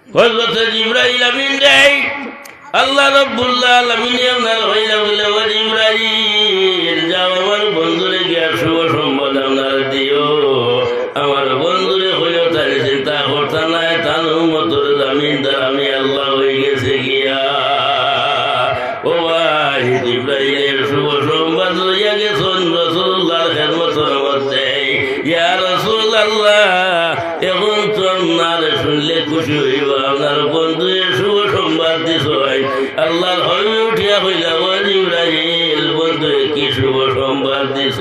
হযরত জিবরাইল আমিন দেই আল্লাহ রাব্বুল আলামিন আপনার হইলা বলে ও জিবরাইল যাও আমার বন্ধুরে গিয়া শুভ সংবাদ আপনার দিও আমার বন্ধুরে হইও তার চিন্তা করতা নাই তার উম্মতের জামিনদার আমি আল্লাহ হয়ে গেছে গিয়া ও ভাই জিবরাইলের শুভ সংবাদ লইয়া গেছেন রাসূলুল্লাহর খেদমতের মধ্যে ইয়া রাসূলুল্লাহ এখন তো আপনার শুনলে খুশি হইব আপনার বন্ধুর শুভ সংবাদ দিছ আল্লাহর হয়ে উঠিয়া হইলা ও জিবরাইল বন্ধু কি শুভ সংবাদ দিছ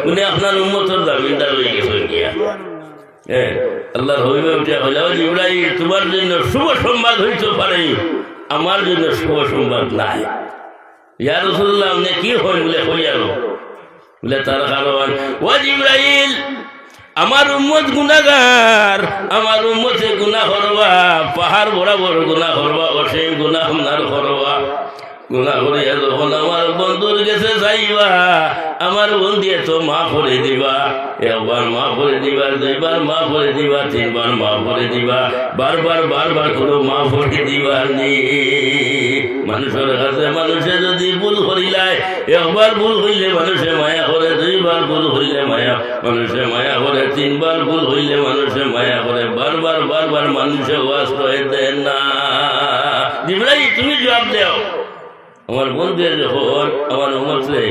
উনি আপনার উম্মতের জামিনদার হয়ে গেছেন গিয়া আল্লাহর হইবে উঠিয়া হইলা ও জিবরাইল তোমার জন্য শুভ সংবাদ হইতে পারে আমার জন্য শুভ সংবাদ নাই ইয়া রাসূলুল্লাহ আপনি কি হইল বলে হইয়ালো বলে তার কারণ ও জিবরাইল আমার উম্মত গুনাহগার আমার উম্মতে গুনাহ করবা পাহাড় বরাবর গুনাহ করবা অসীম গুনাহ আপনার করবা গুনাহ করিয়া যখন আমার বন্ধুর কাছে যাইবা আমার বন্ধু তো মা করে দিবা একবার মা করে দিবা দুইবার মা করে দিবা তিনবার মা করে দিবা বারবার বারবার করে মা করে দিবা নি মানুষের কাছে মানুষে যদি ভুল করিলায় একবার ভুল হইলে মানুষে মায়া করে দুইবার ভুল হইলে মায়া মানুষে মায়া করে তিনবার ভুল হইলে মানুষে মায়া করে বারবার বারবার মানুষে আশ্রয় দেয় না জিবরাইল তুমি জবাব দাও আমার বন্ধু যখন আমার উম্মতরে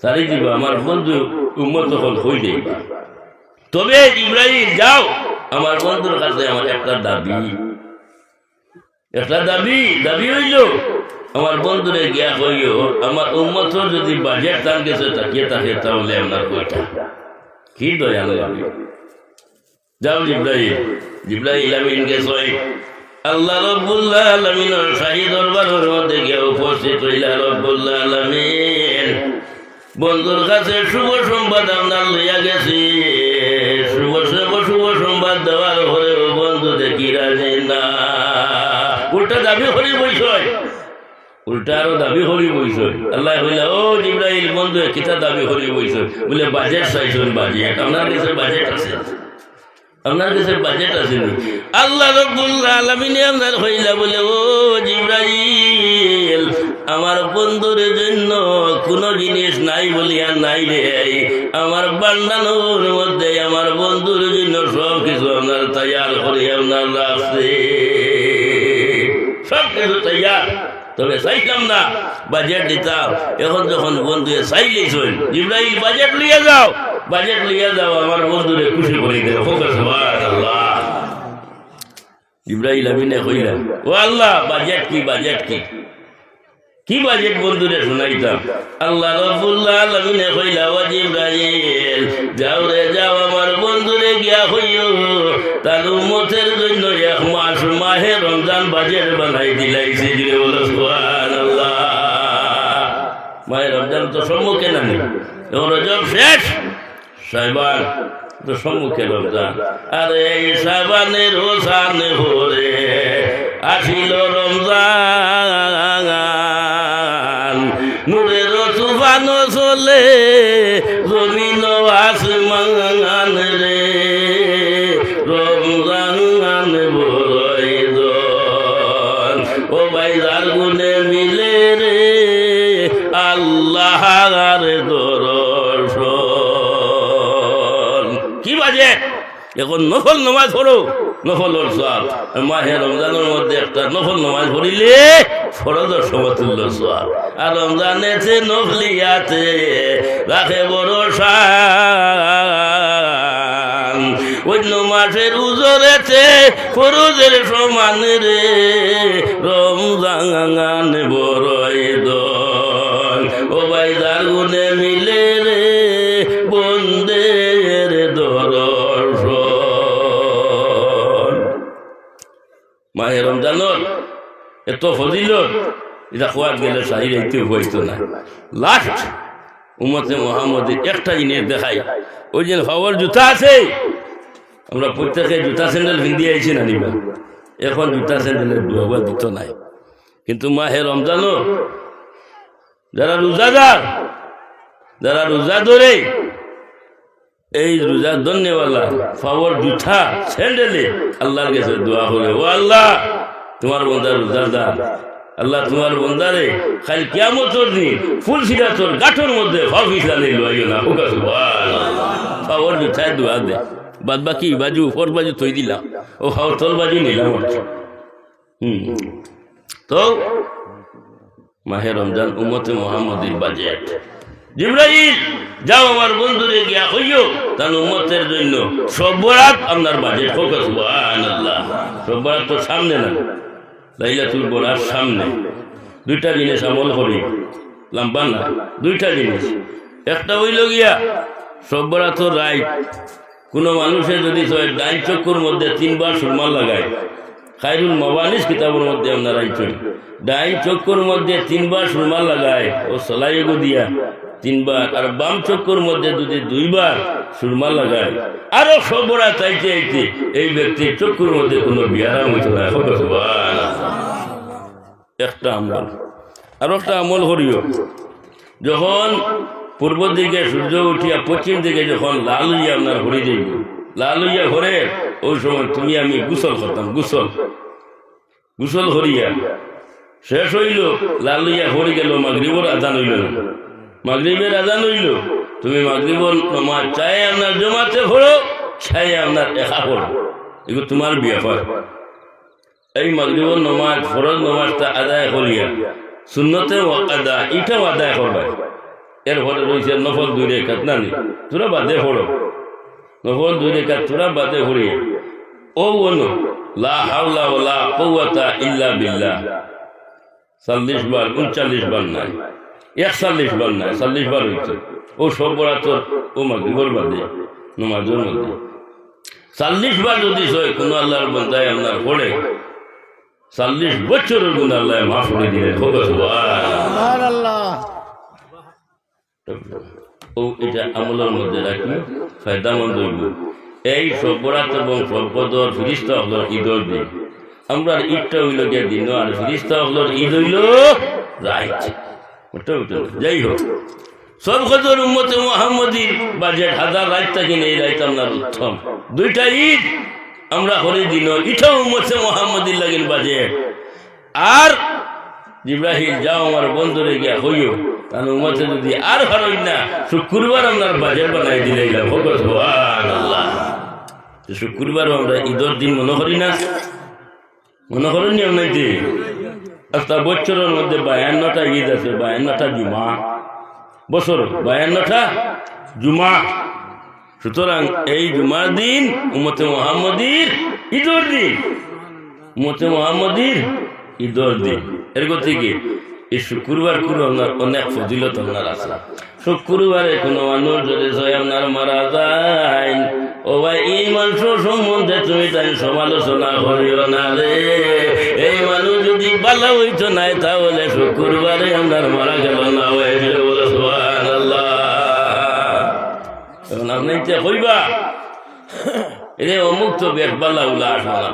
সারি দিবা আমার বন্ধু উম্মত তখন হই যাইবা তবে জিবরাইল যাও আমার বন্ধুর কাছে আমার একটা দাবি হইল আমার বন্ধুরে গিয়া হইও আমার উম্মত যদি বাজেট তার গেছে তাকিয়ে থাকে তাহলে আপনার কইটা কি দয়া লাগে যাও জিবরাইল আমিন গেছে আল্লাহ রাব্বুল আলামিনের শাহী দরবারের মধ্যে গিয়ে উপস্থিত হইলা রাব্বুল আলামিন বন্ধুর কাছে শুভ সংবাদ আপনার লইয়া গেছি শুভ সংবাদ দেওয়ার পরে বন্ধু দেখি রাজি না উল্টা দাবি হরি বইছয় উল্টা আরো দাবি হরি বইছয় আল্লাহ হইলা ও জিবরাইল বন্ধু কিতা দাবি হরি বইছয় বলে বাজেট চাইছেন বাজেট আপনার কাছে বাজেট আছে আপনার কাছে বাজেট আছে আল্লাহ রাব্বুল আলামিন আপনার হইলা বলে ও জিবরাইল আমার বন্ধুর জন্য কোনো জিনিস নাই বলিয়া নাই রে আমার বান্দানোর মধ্যে আমার বন্ধুর জন্য সব কিছু আপনার তৈয়ার করে আপনার রাখছে সব কিছু তৈয়ার তবে চাইতাম না বাজেট দিতাম এখন যখন বন্ধু চাইলেই চল জিবরাইল বাজেট লিয়ে যাও আমার বন্ধুরে খুশি করে দেব সুবহানাল্লাহ জিবরাইল আমিনে কইলা ও আল্লাহ বাজেট কি বাজেট বন্ধুরে শুনাইতাম আল্লাহ রাব্বুল আলামিনে কইলা ও জিবরাইল যাও আমার বন্ধুরে গিয়া হইও তার উম্মতের জন্য এক মাস মাহে রমজান বাজেট বানাই দিলাইছে যে বলো সুবহানাল্লাহ মাহে রমজান তো সম্মুখে নানি এখন রজব শেষ শাবান তো সম্মুখে রমজান আর এই শাবানের হোসান ভরে আসিল রমজান নূরের তুফান চলে জমিন আসমান রে রমজান বড়ই দন ও ভাই যার গুণে মিলে রে আল্লাহর দর্শন কি বাজে এখন নফল নামাজ পড়ো নফলের সওয়াব মাহে রমজানের মধ্যে একটা নফল নামাজ পড়িলে ফরজের সমতুল্য সওয়াব আর রমজানেতে নফলিয়াতে রাখে ভরসা অন্য মাসের উজরেতে ফরজের সমান রে রমজান বড়ই দন ও ভাই যার গুণে মিলে রে বন্দের দর্শন মাহে রমজানের এত ফজিলত এটা খোয়ার গেলে সাহির এইতে হইতো না লাস্ট উম্মতে মুহাম্মদের একটা জিনিস দেখাই ওই যে হওয়ার জুতা আছে আমরা প্রত্যেকে জুতা স্যান্ডেল ভিন্দি আইছি না নিবা এখন জুতা স্যান্ডেলের ব্যবহার দিত নাই কিন্তু মাহে রমজানও যারা রোজাদার যারা রোজা ধরে এই রোজা ধন্যওয়ালা পাওয়ার জুঠা স্যান্ডেলে আল্লাহর কাছে দোয়া করে, ও আল্লাহ তোমার বন্দার রোজাদার, আল্লাহ তোমার বন্দারে খালি কিয়ামতের দিন ফুল সিরা তোর গাঠর মধ্যে ফাফিসা নেই লইও না, ওকা সুবহানাল্লাহ। পাওয়ার জুঠায় দোয়া দে, বাদ বাকি বাজু উপর বাজু থই দিলাম, ও হাওর তল বাজু নিলাম। তো মাহে রমজান উম্মতে মুহাম্মদীর বাজেট। জিবরাইল যাও আমার বন্ধুরে গিয়া কইও তার উম্মতের জন্য সব বরাত আপনার বাজেট হোক। সুবহানাল্লাহ। সব বরাত তো সামনে না, লাইলাতুল বরাত সামনে। দুইটা জিনিস আমল করি, লম্বা না, দুইটা জিনিস। একটা হইল গিয়া সব বরাত রাইট। কোনো মানুষের যদি ডাইন চক্ষুর মধ্যে 3 বার সুরমা লাগায়, খায়রুল মাওয়ালিস কিতাবের মধ্যে আপনার আইছেন, ডাইন চক্ষুর মধ্যে 3 বার সুরমা লাগায় ও সলাইগো দিয়া 3 বার, আর বাম চক্ষুর মধ্যে যদি 2 বার সুরমা লাগায়, আরো সবরা চাইতে আইতে এই ব্যক্তির চক্ষুর মধ্যে কোনো বিয়ারাম হইত না। একটা আমল। আর একটা আমল করিও, যখন পূর্ব দিকে সূর্য উঠিয়া পশ্চিম দিকে যখন লাল হইয়া আপনার হরি যাইব, লাল হইয়া ঘরে ওই সময় তুমি আমি গোসল করতাম। গোসল হরিয়া শেষ হইল, লাল হইয়া হরি গেল, মাগরিবর আজান হইল না। মাগরিবের আজান হইল, তুমি মাগরিবর নমাজ চাই আপনার জমাতে পড়ো, চাই আপনার একা পড়ো, এগুলো তোমার ব্যাপার। এই মাগরিবর নমাজ ফরজ নমাজটা আদায় করিয়া সুন্নতে আদা এটাও আদায় করবে। এরপরে রয়েছে নফল 2 রাকাত, না তোরা বাদে পড়ো, নফল 2 রাকাত তোরা বাদে পড়িয়া ও বলো লা হাওলা ওয়ালা কুওয়াতা ইল্লা বিল্লাহ 40 বার, 39 বার নাই, 41 বার নাই, 40 বার হইছে। ও সব বরাত ও মাগরিবের বাদে নমাজের মধ্যে 40 বার যদি কোনো আল্লাহর বান্দায় আপনার পড়ে, 40 বছরের গুনাহ আল্লাহ মাফ করে দিলেন। সুবহানাল্লাহ। ও এটা আমলের মধ্যে রাখি, ফায়দামন্দ হইব। এই সব বরাত এবং সর্বদর ফিরিস্তা হলোর ঈদর দিন। আমরা ঈদটা হইল গিয়ে দিন, আর ফিরিস্তা হলোর ঈদ হইল রাইট। যাই হোক, সবকদর উম্মতে মুহাম্মদীর বাজেট 1000 রাইট থাকি নেই, রাইট আপনার উত্তম। 2টা ঈদ আমরা করে দিন, এটাও উম্মতে মুহাম্মদীর লাগেন বাজেট। আর জিব্রাহিল যাও আমার বন্ধুরে গিয়া হইও তাহলে উম্মতে যদি আর হারই না, শুক্রবার আপনার বাজেট বানাই দিলে সুবহানাল্লাহ। শুক্রবারও আমরা ঈদের দিন মনে করি না, মনে করেন নিয়ম নাই যে একটা বছরের মধ্যে 52টা ঈদ আছে, 52টা জুমা, বছর 52টা জুমা। সুতরাং এই জুমার দিন উম্মতে মুহাম্মদীর ঈদের দিন, উম্মতে মুহাম্মদীর ঈদের দিন। এর গতিকে এই শুক্রবার কোনো অনেক ফজিলত আপনার আছে। শুক্রবারে কোনো মানুষ যদি আপনার মারা যায়, ও ভাই এই মানুষ সম্বন্ধে তুমি তাই সমালোচনা করিও না রে। এই মানুষ যদি ভালো হইতো নাই, তাহলে শুক্রবারে আপনার মারা গেল না হয়েছে। বলে সুবহানাল্লাহ। এখন আপনি কইবা এরে অমুক তো বেশ বাল্লা উল্লা আসমানা,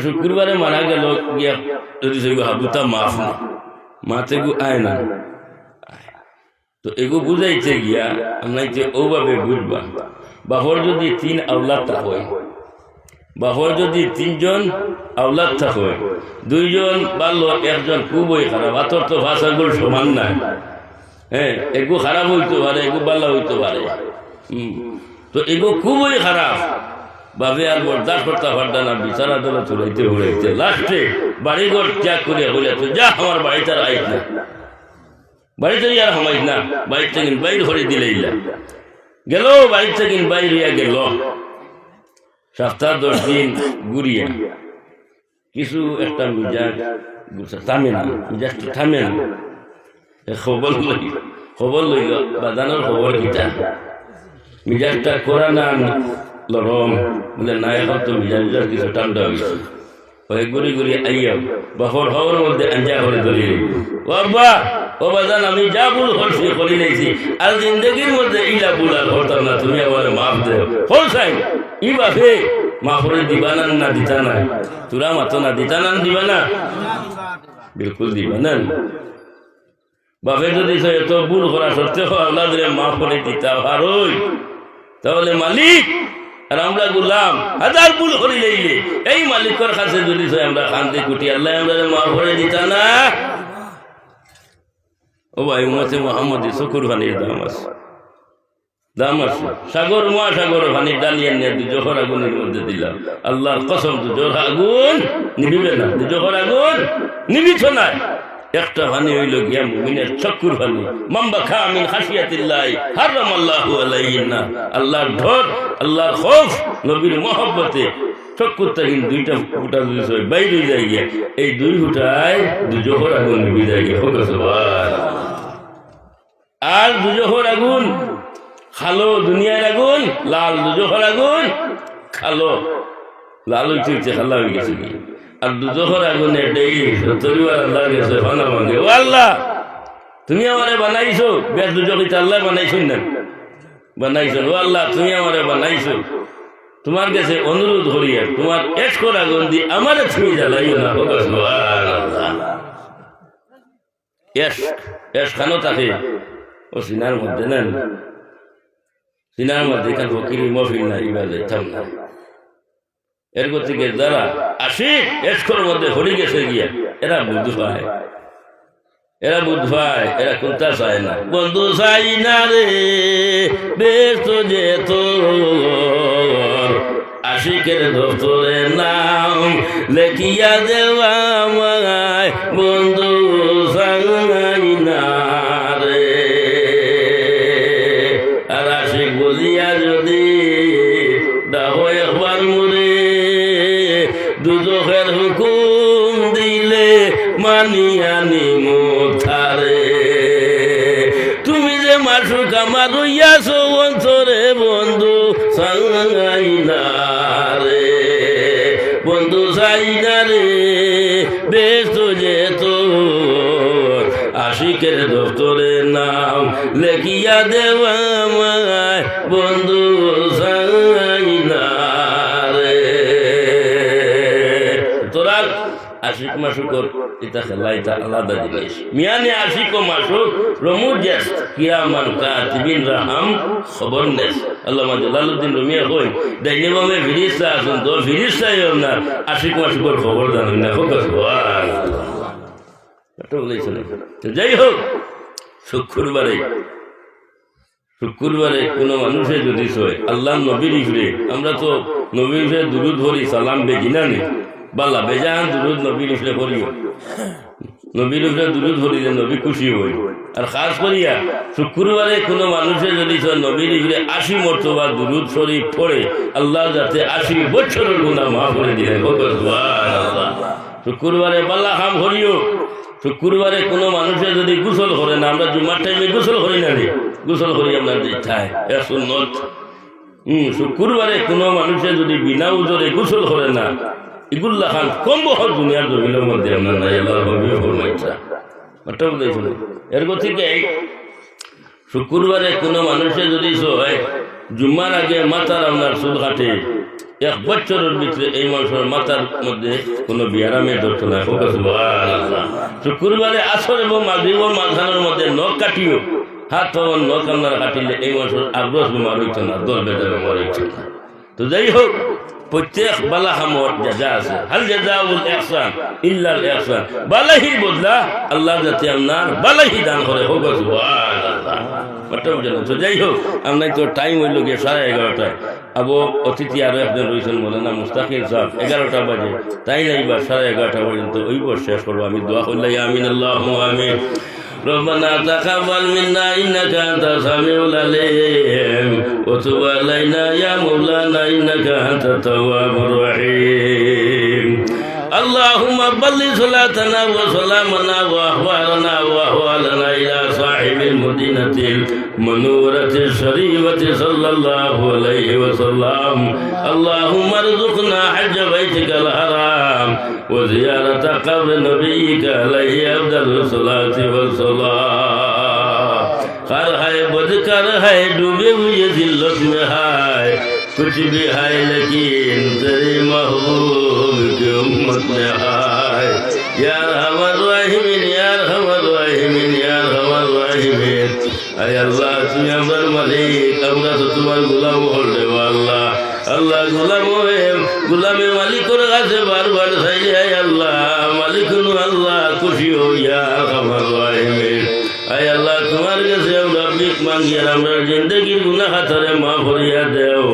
শুক্রবারে মারা গেল গিয়া যদি হাবুতা মাফ না মাতে গু আয় না, তো এগো বুঝাইতে গিয়া আপনাকে ওভাবে বুঝবা। বাহর যদি 3 আওলাদ হয়, বাহর যদি 3 জন আওলাদ হয়, 2 জন ভালো, 1 জন খুবই খারাপ, হাতর তো ভাষাগুলো সমান নাই। হ্যাঁ, এগো খারাপ হইতে পারে, এগো ভালো হইতে পারে। তো এগো খুবই খারাপ ভাবে আর বরদাস্ত করতে পারত না, বিচার আদালত চলাইতে উড়াইতে লাস্টে বাড়িঘর ত্যাগ করে হইলে তো যা আমার বাড়িতে আর আইস না, বাড়িতে আর হামাইস না, বাড়ি থেকে বাইর করে দিলে গেল, বাড়ি থেকে বাইর হইয়া গেল। সপ্তাহ 10 দিন ঘুরিয়া কিছু একটা মিজাজ থামে না, মিজাজটা থামে না। খবর লইল বাজানোর খবর কিটা, মিজাজটা করা না লরম, বলে না এখন তো মিজাজ কিছু ঠান্ডা হয়েছে। ঘুরি ঘুরি আইয়া বাহর হওয়ার মধ্যে আঞ্জা করে ধরে, ও আব্বা ও বাজান আমি যা ভুল করছি করি নাইছি, আর জিন্দগির মধ্যে ইলা ভুল আর হতাম না, তুমি আমার মাফ দেও। হল সাই ই বাপে মাফ করে দিবা না দিতা না, তোরা মাতো না দিতা না দিবা না, বিলকুল দিবা না। বাপে যদি এত ভুল করা সত্ত্বেও আল্লাহ মাফ করে দিতা আর ওই তাহলে মালিক আর আমরা গুলাম হাজার ভুল করি লইলে এই মালিকের কাছে যদি আমরা শান্তি কুটি আল্লাহ আমরা মাফ করে দিতা না। ও ভাই উম্মতে মুহাম্মদ চকুর পানির দাম আছে সাগর মহাসাগর পানির ডালিয়া নিয়ে জোহর আগুনের মধ্যে দিলাম। আল্লাহর কসম তো জোহর আগুন নিবিবে না, জোহর আগুন নিবিছ না। একটা পানি হইল গিয়া মুমিনের চক্ষুর পানি। মাম্বা খা মিন খাশিয়াতিল্লাহ হারামাল্লাহু আলাইহিন নার। আল্লাহর ডর, আল্লাহর খৌফ, নবীর মহব্বতে চক্ষুর থেকে দুইটা ফুটা যদি বাইরে যায় গিয়া এই দুই ফুটায় দুজোহর আগুন নিবি যায় গিয়া। আর দুজোহর আগুন খালো দুনিয়ার আগুন, লাল দুজোহর আগুন খালো লাল হইতে খালা হয়ে গেছে কি। আর দুজোহর আগুনে ডেই তরিবার আল্লাহ গেছে ভানা ভাঙে। ও আল্লাহ তুমি আমারে বানাইছো, বেশ দুজকিতে আল্লাহ বানাইছো না বানাইছো। ও আল্লাহ তুমি আমারে বানাইছো, তোমার কাছে অনুরোধ করি আর তোমার এসকর আগুন দিয়ে আমারে তুমি জ্বালাইও না। এস খানো থাকে ও সিনার মধ্যে নেন, সিনার মধ্যে এখান ফকির মফিল না ইবা যাইতাম না। এর গতিকে যারা আসি এসকর মধ্যে হরি গেছে গিয়া এরা বুদ্ধ পায়, এরা বুদ্ধ পায়, এরা কোনটা চায় না। বন্ধু চাই না রে বেশ যে তোর আশিকের দোস্তরের নাম লেখিয়া দেওয়া আমায় বন্ধু চাই না রে। আর আশিক বলিয়া যদি দাহ একবার মরে দুজখের হুকুম দিলে মানিয়া নিমুথারে। তুমি যে মাসুক আমার রইয়াছ অন্তরে বন্ধু চাই না রে, বন্ধু চাই না রে বেশ তো যে তোর আশিকের দপ্তরের নাম লেখিয়া দেওয়া আমায় বন্ধু চাই না রে। তোরা আশিক মাসুকর এটা খেলা এটা আলাদা জিনিস। মিয়ানে আশিক ও মাসুক রমুর জেস কিয়ামান কাতিবিন রাহাম খবর নেস। আল্লামা জালালউদ্দিন রুমিয়া কই দাইনে বামে ফিরিস্তা আসুন তো ফিরিস্তাই না আশিক মাসুকর খবর জানেন না। সুবহানাল্লাহ এটা বলেছেন। তো যাই হোক শুক্রবারে কোনো মানুষের যদি হয় আল্লাহ নবীর ইফরে আমরা তো নবীর ইফরে দুরুদ ভরি সালাম বেগিনা নেই বাল্লা বেজান দুরুদ নবীর ইফরে করিও, নবীর উপরে দুরুদ ভরিলে নবী খুশি হই। আর খাস করিয়া শুক্রবারে কোনো মানুষের যদি নবীর উপরে 80 মর্তবা দুরুদ শরীফ পড়ে আল্লাহ যাতে 80 বছরের গুনাহ মাফ করে দিলেন। শুক্রবারে বাল্লা খাম করিও। শুক্রবারে কোনো মানুষের যদি গোসল করে না, আমরা জুমার টাইমে গোসল করি না রে, গোসল করি আপনার ইচ্ছায় এ সুন্নত। শুক্রবারে কোনো মানুষের যদি বিনা উজরে গোসল করে না ইগুল্লা খান কম বহর দুনিয়ার জমিনের মধ্যে আমরা নাই আল্লাহ। এর গতিকে শুক্রবারে কোনো মানুষের যদি জুম্মার আগে মাথার আপনার চুল কাটে 1 বছরের ভিতরে এই মানুষের মাথার মধ্যে কোনো বিয়ারামের ধরতো না। শুক্রবারে আসর এবং মাগরিবের মাঝখানের মধ্যে নখ কাটিও, হাত পাওয়ার নখ আপনারা কাটিলে এই মানুষের আগ্রহ বেমার হইতো না, দল বেদা বেমার হইতো না। তো যাই হোক প্রত্যেক বালা হামর যা আছে হাল জাযাউল ইহসান ইল্লাল ইহসান, বালাহি বদলা আল্লাহ যাতে আপনার বালাহি দান করে। হোক সুবহানাল্লাহ। তো যাই হোক আপনার তো টাইম হইল গিয়ে 11:30টায়। আবু অতিথি আরো একজন রয়েছেন মৌলানা মুস্তাকির সাহেব 11টা বাজে, তাই না এবার 11:30 পর্যন্ত ওই শেষ করবো। আমি দোয়া করলাই আমিন আল্লাহুম্মা আমিন। ربنا تقبل منا إنك أنت السميع العليم وتب علينا يا مولانا إنك أنت التواب الرحيم. اللهم بلغ صلاتنا وسلامنا وأحوالنا وأحوالنا إلى صاحب المدينة المنورة الشريفة صلى الله عليه وسلم. اللهم ارزقنا حج بيتك الحرام وزيارة قبر نبيك عليه أفضل الصلاة والسلام. कर है बदकर है डूबे हुए जिल्लत में है कुछ भी है लेकिन तेरे महबूब की उम्मत में है. यार हमर राहिमीन यार हमर राहिमीन यार हमर राहिमीन আয় আল্লাহ তুমি আমার মালিক, আমরা তো তোমার গোলাম হলে আল্লাহ। আল্লাহ গোলামে মালিকের কাছে বারবার চাইলে আয় আল্লাহ মালিক আল্লাহ খুশি হইয়া আমার আয় আল্লাহ তোমার কাছে আমরা ভিক মাঙ্গি আর আমরা জিন্দগির গুনাহ খাতারে মাফ করিয়া দেও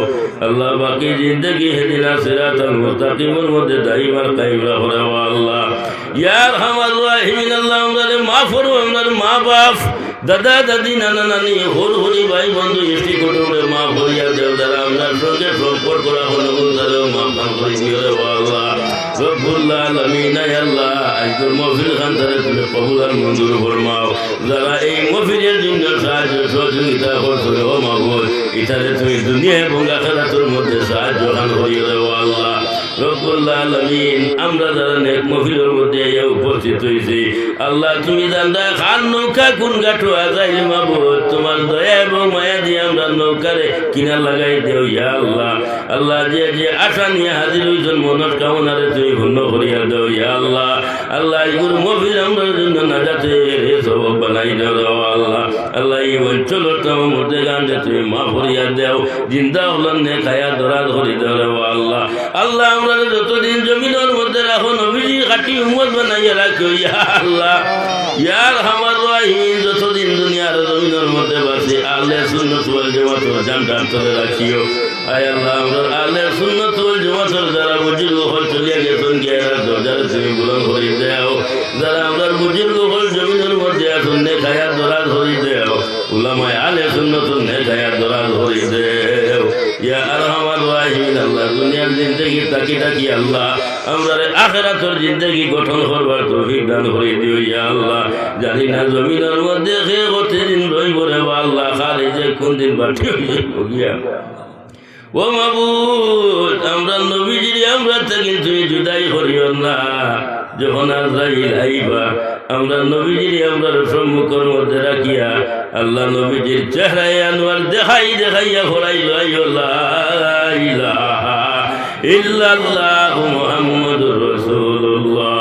আল্লাহ। বাকি জিন্দগি হেদিনা সিরাতাল মুস্তাকিমের মধ্যে দাইমার কায়েম রাখো আল্লাহ। ইয়া আরহামার রাহিমিন আল্লাহ আমাদের মাফ করো, আমাদের মা বাপ দাদা দাদি নানা নানি হরি ভাই বন্ধু এসটি কুটুমে মাফ করিয়া দেও। যারা আপনার সঙ্গে সম্পর্ক রাখো তাদেরও মাফ করে দিও আল্লাহ রব্বুল আলামিন। আল্লাহ আজকের মহফিল খান তারা তুমি কবুল আর মঞ্জুর ফরমাও। যারা এই মহফিলের জন্য সাহায্য সহযোগিতা করছো ও মাহবুব, এটারে তুমি দুনিয়া এবং আখিরাতের মধ্যে সাহায্য খান করিয়ে দেও আল্লাহ রব্বুল আলামিন। আমরা যারা নেক মহফিলের মধ্যে উপস্থিত হয়েছি আল্লাহ তুমি জানদা খান নৌকা কোন গাঠো আজাইল মাহবুব, তোমার দয়া এবং মায়া দিয়ে আমরা নৌকারে কিনা লাগাই দেও ইয়া আল্লাহ। আল্লাহ যে যে আশা নিয়ে হাজির হয়েছেন মনের কামনারে তুমি পূর্ণ করিয়া দেও ইয়া আল্লাহ। আল্লাহ এগুলো মহফিল আমরা জন্য নাজাতে সবক বানাই দেও আল্লাহ। আল্লাহ এই অঞ্চলটার মধ্যে গানটা তুমি মাফ করিয়া দেও, জিন্দা হলেন নে খায়া ধরা ধরি দেও আল্লাহ। আল্লাহ আমরা যতদিন জমিনের মধ্যে রাখো নবীজি খাটি উম্মত বানাইয়া রাখো ইয়া আল্লাহ। ইয়ার আমার রাহিম যতদিন দুনিয়ার জমিনের মধ্যে বাসি আলে সুন্নাত ওয়াল জামাতের জানটা ধরে রাখিও। আয় আল্লাহ আমরা আলে সুন্নাত ওয়াল জামাতের যারা বুজুর্গ হল চলিয়া গেছেন গেরা দরজারে তুমি বুলন্দ করে দেও। যারা আমরা বুজুর্গ হল জমিনের মধ্যে আসুন নে খায়া ধরা ধরি দেও, উলামায়ে আলে সুন্নাত নে খায়া ধরা ধরি দেও ইয়া আরহামার রাহিমিন। আল্লাহ দুনিয়ার জিন্দেগি তাকি তাকি আল্লাহ আমরা আখিরাতের জিন্দেগি গঠন করবার তৌফিক দান করে দিও ইয়া আল্লাহ। জানি না জমিনের মধ্যে সে কতদিন রইব রে আল্লাহ, খালি যে কোন দিন বাটি হয়ে গিয়া ও মাবুদ আমরা নবীজির আমরা থেকে তুমি জুদাই করিও না। যখন আজরাইল আইবা আমরা নবীজির আমরা সম্মুখের মধ্যে রাখিয়া আল্লাহ নবীজির চেহারায় আনোয়ার দেখাইয়া ফরাইল লা ইলাহা ইল্লাল্লাহু মুহাম্মাদুর রাসূলুল্লাহ।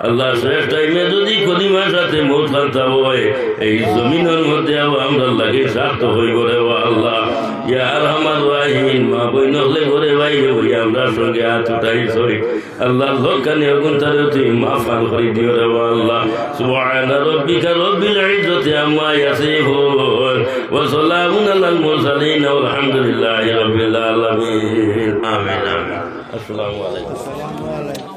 আল্লাহ শেষ টাইমে যদি কলিমার সাথে মৌত খাতা হয় এই জমিনের মধ্যে আমরা লাগে স্বার্থ হইব রে আল্লাহ। ইয়া আরহামার রাহিমিন মা বইন হলে ঘরে বাইরে হই আমরা সঙ্গে হাত উঠাই সই আল্লাহ লোকানে অগুন তারে তুমি মাফ করে দিও রে আল্লাহ। সুবহান রাব্বিকা রব্বিল ইজ্জাতি আম্মা ইয়াসিফুন ওয়া সালামুন আলাল মুরসালিন ওয়ালহামদুলিল্লাহি রাব্বিল আলামিন। আমিন আমিন। আসসালামু আলাইকুম।